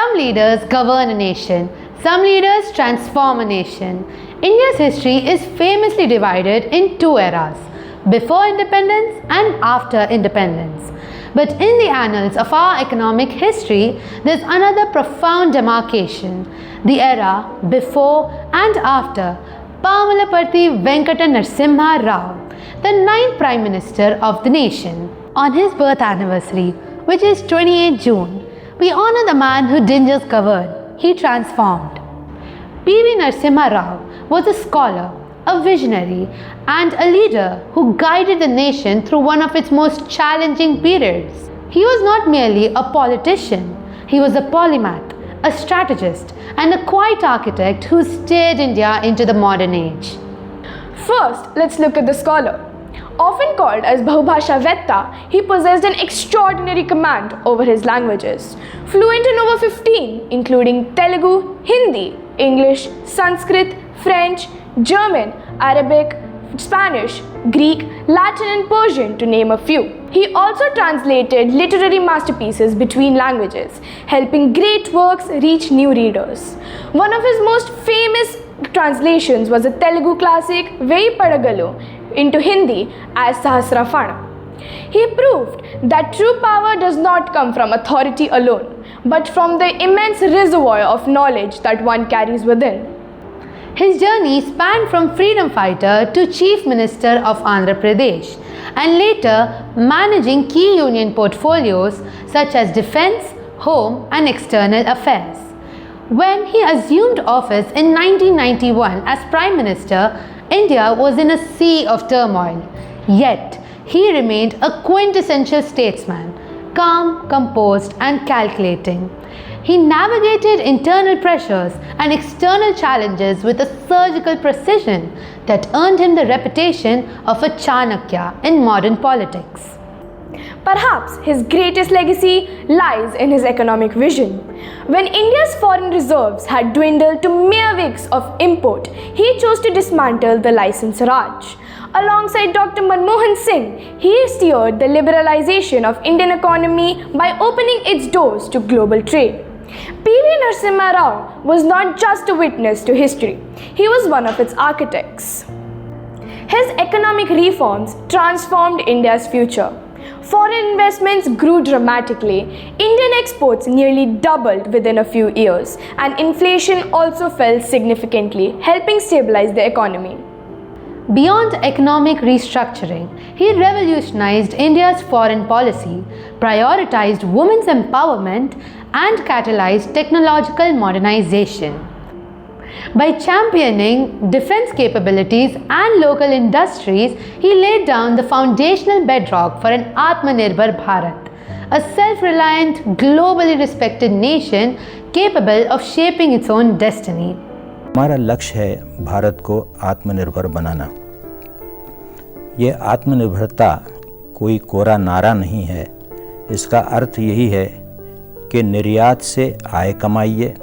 Some leaders govern a nation, some leaders transform a nation. India's history is famously divided in two eras, before independence and after independence. But in the annals of our economic history, there's another profound demarcation, the era before and after Pamalaparthi Venkata Narasimha Rao, the 9th Prime Minister of the nation. On his birth anniversary, which is 28 June, we honor the man who didn't just govern, he transformed. P.V. Narasimha Rao was a scholar, a visionary, and a leader who guided the nation through one of its most challenging periods. He was not merely a politician, he was a polymath, a strategist, and a quiet architect who steered India into the modern age. First, let's look at the scholar. Often called as Bahubhashavetta, he possessed an extraordinary command over his languages. Fluent in over 15, including Telugu, Hindi, English, Sanskrit, French, German, Arabic, Spanish, Greek, Latin and Persian to name a few. He also translated literary masterpieces between languages, helping great works reach new readers. One of his most famous translations was the Telugu classic Veyi Padagalu into Hindi as Sahasrafana. He proved that true power does not come from authority alone, but from the immense reservoir of knowledge that one carries within. His journey spanned from freedom fighter to Chief Minister of Andhra Pradesh, and later managing key union portfolios such as Defence, Home and External Affairs. When he assumed office in 1991 as Prime Minister, India was in a sea of turmoil. Yet, he remained a quintessential statesman, calm, composed and calculating. He navigated internal pressures and external challenges with a surgical precision that earned him the reputation of a Chanakya in modern politics. Perhaps his greatest legacy lies in his economic vision. When India's foreign reserves had dwindled to mere wicks of import, he chose to dismantle the licence Raj. Alongside Dr. Manmohan Singh, he steered the liberalization of Indian economy by opening its doors to global trade. P.V. Narasimha Rao was not just a witness to history, he was one of its architects. His economic reforms transformed India's future. Foreign investments grew dramatically, Indian exports nearly doubled within a few years, and inflation also fell significantly, helping stabilize the economy. Beyond economic restructuring, he revolutionized India's foreign policy, prioritized women's empowerment, and catalyzed technological modernization. By championing defense capabilities and local industries, he laid down the foundational bedrock for an Atmanirbhar Bharat, a self-reliant, globally respected nation capable of shaping its own destiny. हमारा लक्ष्य है भारत को आत्मनिर्भर बनाना। ये आत्मनिर्भरता कोई कोरा नारा नहीं है, इसका अर्थ यही है कि निर्यात से आय कमाइए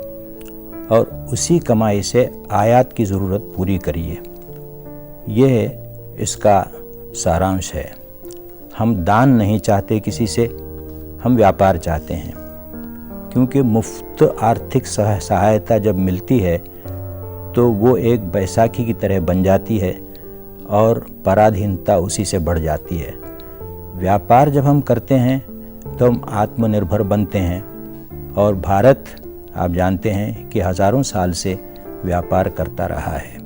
और उसी कमाई से आयात की ज़रूरत पूरी करिए। यह इसका सारांश है। हम दान नहीं चाहते किसी से, हम व्यापार चाहते हैं, क्योंकि मुफ्त आर्थिक सहायता जब मिलती है तो वो एक बैसाखी की तरह बन जाती है और पराधीनता उसी से बढ़ जाती है। व्यापार जब हम करते हैं तो हम आत्मनिर्भर बनते हैं, और भारत आप जानते हैं कि हजारों साल से व्यापार करता रहा है।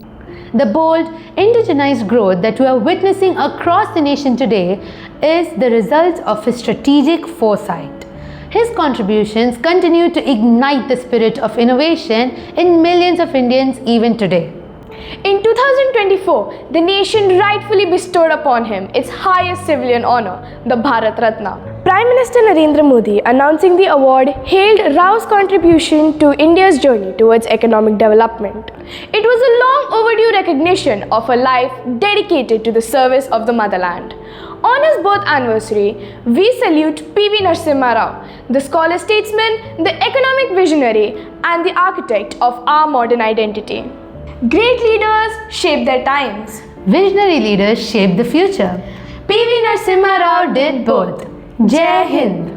The bold, indigenized growth that we are witnessing across the nation today is the result of his strategic foresight. His contributions continue to ignite the spirit of innovation in millions of Indians even today. In 2024, the nation rightfully bestowed upon him its highest civilian honor, the Bharat Ratna. Prime Minister Narendra Modi announcing the award hailed Rao's contribution to India's journey towards economic development. It was a long overdue recognition of a life dedicated to the service of the motherland. On his birth anniversary, we salute P.V. Narasimha Rao, the scholar statesman, the economic visionary, and the architect of our modern identity. Great leaders shape their times. Visionary leaders shape the future. P.V. Narasimha Rao did both. Jai Hind.